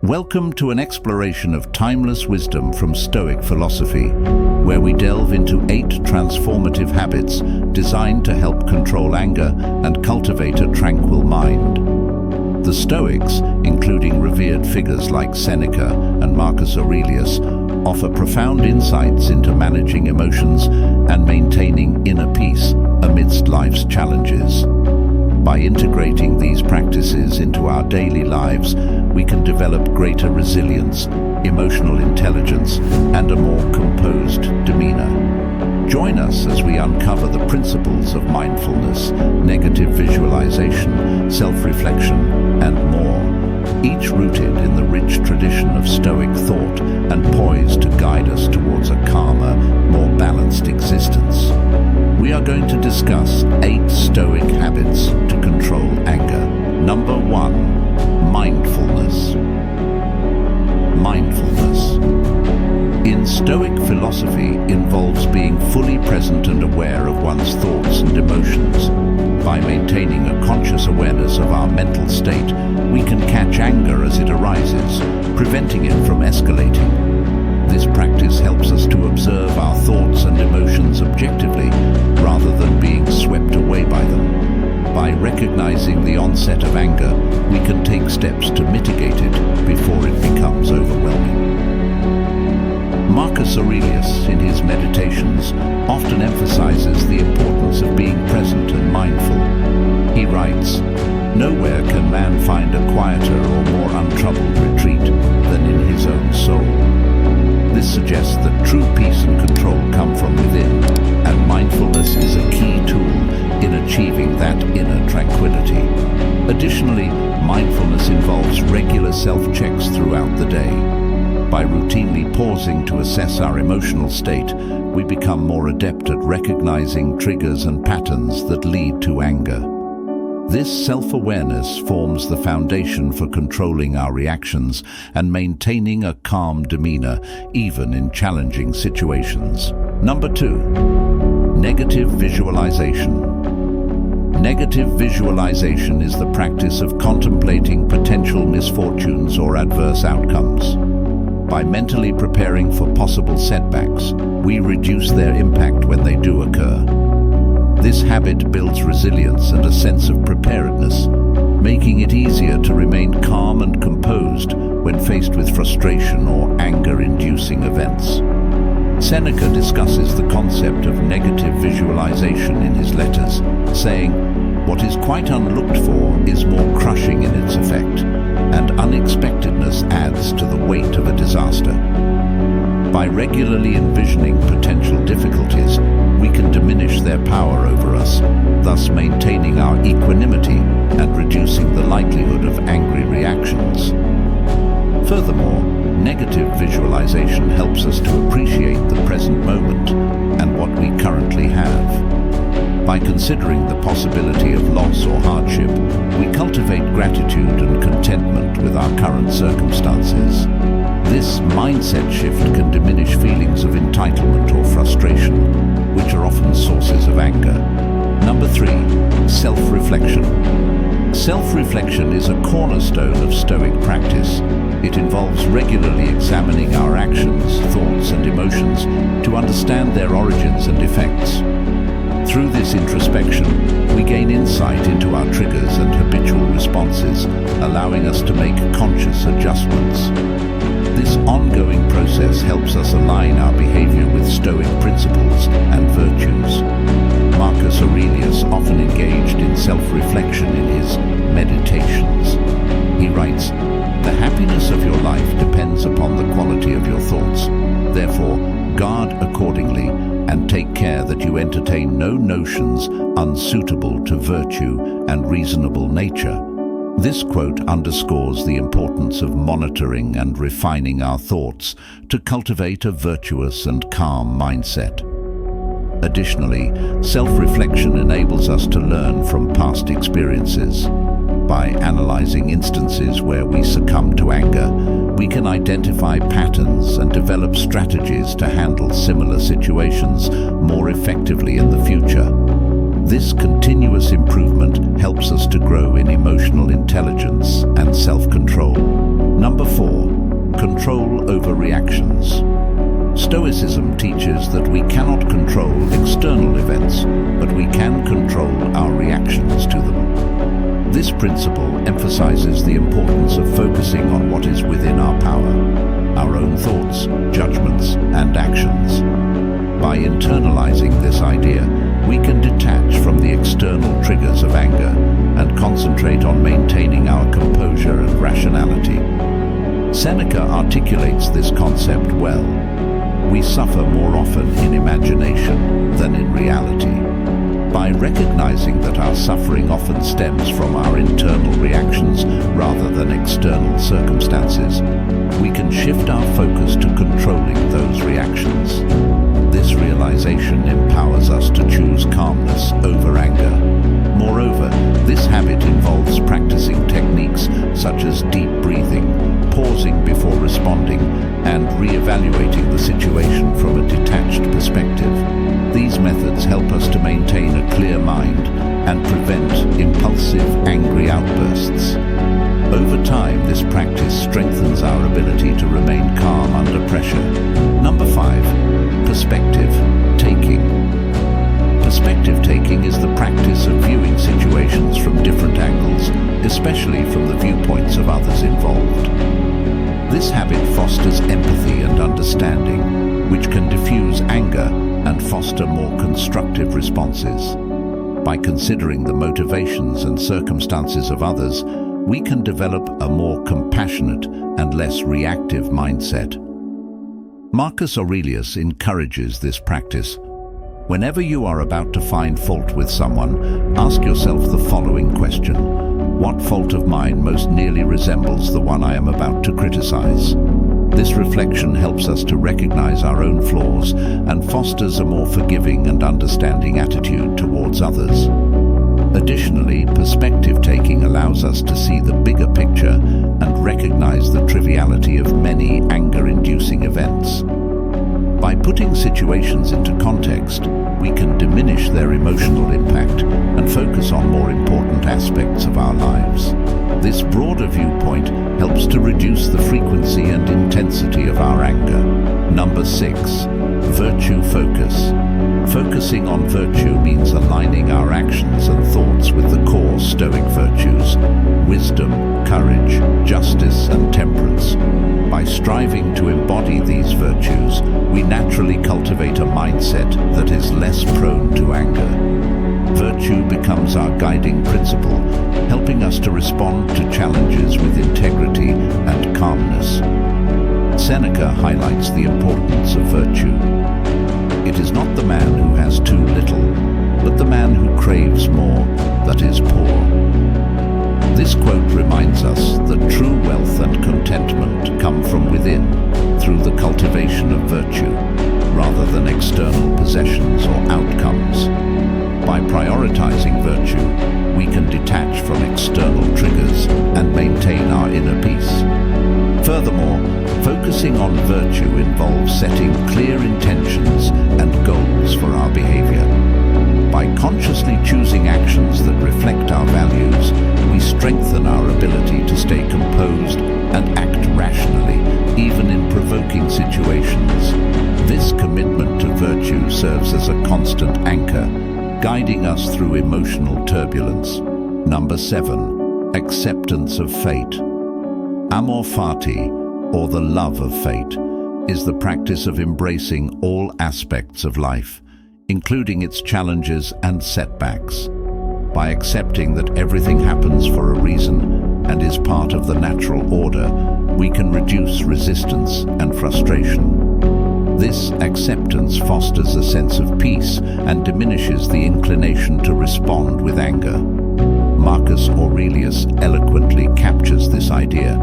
Welcome to an exploration of timeless wisdom from Stoic philosophy, where we delve into 8 transformative habits designed to help control anger and cultivate a tranquil mind. The Stoics, including revered figures like Seneca and Marcus Aurelius, offer profound insights into managing emotions and maintaining inner peace amidst life's challenges. By integrating these practices into our daily lives, we can develop greater resilience, emotional intelligence, and a more composed demeanor. Join us as we uncover the principles of mindfulness, negative visualization, self-reflection, and more, each rooted in the rich tradition of Stoic thought and poised to guide us towards a calmer, more balanced existence. We are going to discuss 8 Stoic habits to control anger. Number 1. Mindfulness. Mindfulness, in Stoic philosophy, involves being fully present and aware of one's thoughts and emotions. By maintaining a conscious awareness of our mental state, we can catch anger as it arises, preventing it from escalating. This practice helps us to observe our thoughts and emotions objectively, rather than being swept away by them. By recognizing the onset of anger, we can take steps to mitigate it before it becomes overwhelming. Marcus Aurelius, in his Meditations, often emphasizes the importance of being present and mindful. He writes, "Nowhere can man find a quieter or more untroubled retreat than in his own soul." This suggests that true peace and control come from within, and mindfulness is a key tool in achieving that inner tranquility. Additionally, mindfulness involves regular self-checks throughout the day. By routinely pausing to assess our emotional state, we become more adept at recognizing triggers and patterns that lead to anger. This self-awareness forms the foundation for controlling our reactions and maintaining a calm demeanor, even in challenging situations. Number 2. Negative visualization. Negative visualization is the practice of contemplating potential misfortunes or adverse outcomes. By mentally preparing for possible setbacks, we reduce their impact when they do occur. This habit builds resilience and a sense of preparedness, making it easier to remain calm and composed when faced with frustration or anger-inducing events. Seneca discusses the concept of negative visualization in his letters, saying, "What is quite unlooked for is more crushing in its effect, and unexpectedness adds to the weight of a disaster." By regularly envisioning potential difficulties, we can diminish their power over us, thus maintaining our equanimity and reducing the likelihood of angry reactions. Furthermore, negative visualization helps us to appreciate the present moment and what we currently have. By considering the possibility of loss or hardship, we cultivate gratitude and contentment with our current circumstances. This mindset shift can diminish feelings of entitlement or frustration, which are often sources of anger. Number 3. Self-reflection. Self-reflection is a cornerstone of Stoic practice. It involves regularly examining our actions, thoughts, and emotions to understand their origins and effects. Through this introspection, we gain insight into our triggers and habitual responses, allowing us to make conscious adjustments. This ongoing process helps us align our behavior with Stoic principles and virtues. Marcus Aurelius often engaged in self-reflection in his Meditations. He writes, "The happiness of your life depends upon the quality of your thoughts. Therefore, guard accordingly and take care that you entertain no notions unsuitable to virtue and reasonable nature." This quote underscores the importance of monitoring and refining our thoughts to cultivate a virtuous and calm mindset. Additionally, self-reflection enables us to learn from past experiences. By analyzing instances where we succumb to anger, we can identify patterns and develop strategies to handle similar situations more effectively in the future. This continuous improvement helps us to grow in emotional intelligence and self-control. Number 4. control over reactions. Stoicism teaches that we cannot control external events, but we can control our reactions to them. This principle emphasizes the importance of focusing on what is within our power, our own thoughts, judgments, and actions. By internalizing this idea, we can detach from the external triggers of anger and concentrate on maintaining our composure and rationality. Seneca articulates this concept well. We suffer more often in imagination than in reality. By recognizing that our suffering often stems from our internal reactions rather than external circumstances, we can shift our focus to controlling those reactions. This realization empowers us to choose calmness over anger. Moreover, this habit involves practicing techniques such as deep breathing, pausing before responding, and re-evaluating the situation from a detached perspective. These methods help us to maintain a clear mind and prevent impulsive, angry outbursts. Over time, this practice strengthens our ability to remain calm under pressure. Number 5. Perspective taking. Perspective taking is the practice of viewing situations from different angles, especially from the viewpoints of others involved. This habit fosters empathy and understanding, which can diffuse anger and foster more constructive responses. By considering the motivations and circumstances of others, we can develop a more compassionate and less reactive mindset. Marcus Aurelius encourages this practice. Whenever you are about to find fault with someone, ask yourself the following question: what fault of mine most nearly resembles the one I am about to criticize? This reflection helps us to recognize our own flaws and fosters a more forgiving and understanding attitude towards others. Additionally, perspective taking allows us to see the bigger picture and recognize the triviality of many anger-inducing events. By putting situations into context, we can diminish their emotional impact and focus on more important aspects of our lives. This broader viewpoint helps to reduce the frequency and intensity of our anger. Number 6. Virtue focus. Focusing on virtue means aligning our actions and thoughts with the core Stoic virtues: wisdom, courage, justice, and temperance. By striving to embody these virtues, we naturally cultivate a mindset that is less prone to anger. Virtue becomes our guiding principle, helping us to respond to challenges with integrity and calmness. Seneca highlights the importance of virtue. It is not the man who has too little, but the man who craves more that is poor. This quote reminds us that true wealth and contentment come from within, through the cultivation of virtue, rather than external possessions or outcomes. By prioritizing virtue, we can detach from external triggers and maintain our inner peace. Furthermore, focusing on virtue involves setting clear intentions and goals for our behavior. By consciously choosing actions that reflect our values, we strengthen our ability to stay composed and act rationally, even in provoking situations. This commitment to virtue serves as a constant anchor, guiding us through emotional turbulence. Number 7. Acceptance of fate. Amor fati, or the love of fate, is the practice of embracing all aspects of life, including its challenges and setbacks. By accepting that everything happens for a reason and is part of the natural order, we can reduce resistance and frustration. This acceptance fosters a sense of peace and diminishes the inclination to respond with anger. Marcus Aurelius eloquently captures this idea.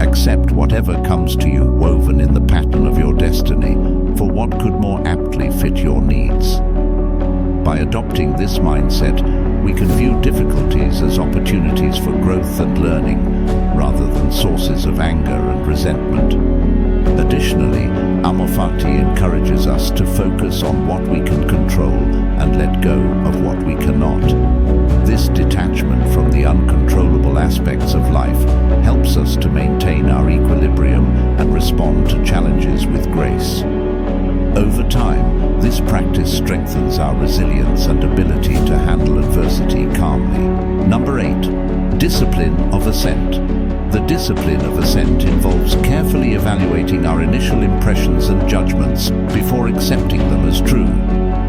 Accept whatever comes to you woven in the pattern of your destiny, for what could more aptly fit your needs? By adopting this mindset, we can view difficulties as opportunities for growth and learning, rather than sources of anger and resentment. Additionally, Amor fati encourages us to focus on what we can control and let go of what we cannot. This detachment from the uncontrollable aspects of life helps us to maintain our equilibrium and respond to challenges with grace. Over time, this practice strengthens our resilience and ability to handle adversity calmly. Number 8. Discipline of assent. The discipline of assent involves carefully evaluating our initial impressions and judgments before accepting them as true.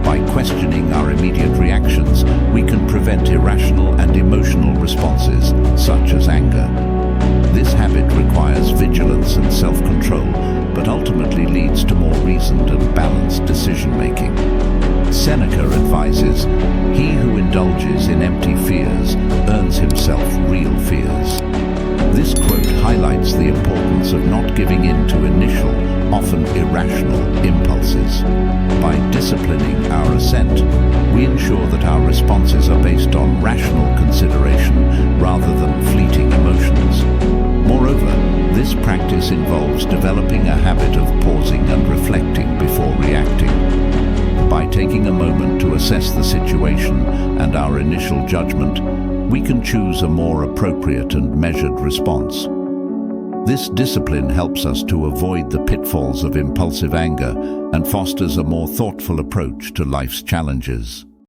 By questioning our immediate reactions, we can prevent irrational and emotional responses, such as anger. This habit requires vigilance and self-control, but ultimately leads to more reasoned and balanced decision-making. Seneca advises, "He who indulges in empty fears earns himself real fears." This quote highlights the importance of not giving in to initial, often irrational, impulses. By disciplining our assent, we ensure that our responses are based on rational consideration rather than fleeting emotions. Moreover, this practice involves developing a habit of pausing and reflecting before reacting. By taking a moment to assess the situation and our initial judgment, we can choose a more appropriate and measured response. This discipline helps us to avoid the pitfalls of impulsive anger and fosters a more thoughtful approach to life's challenges.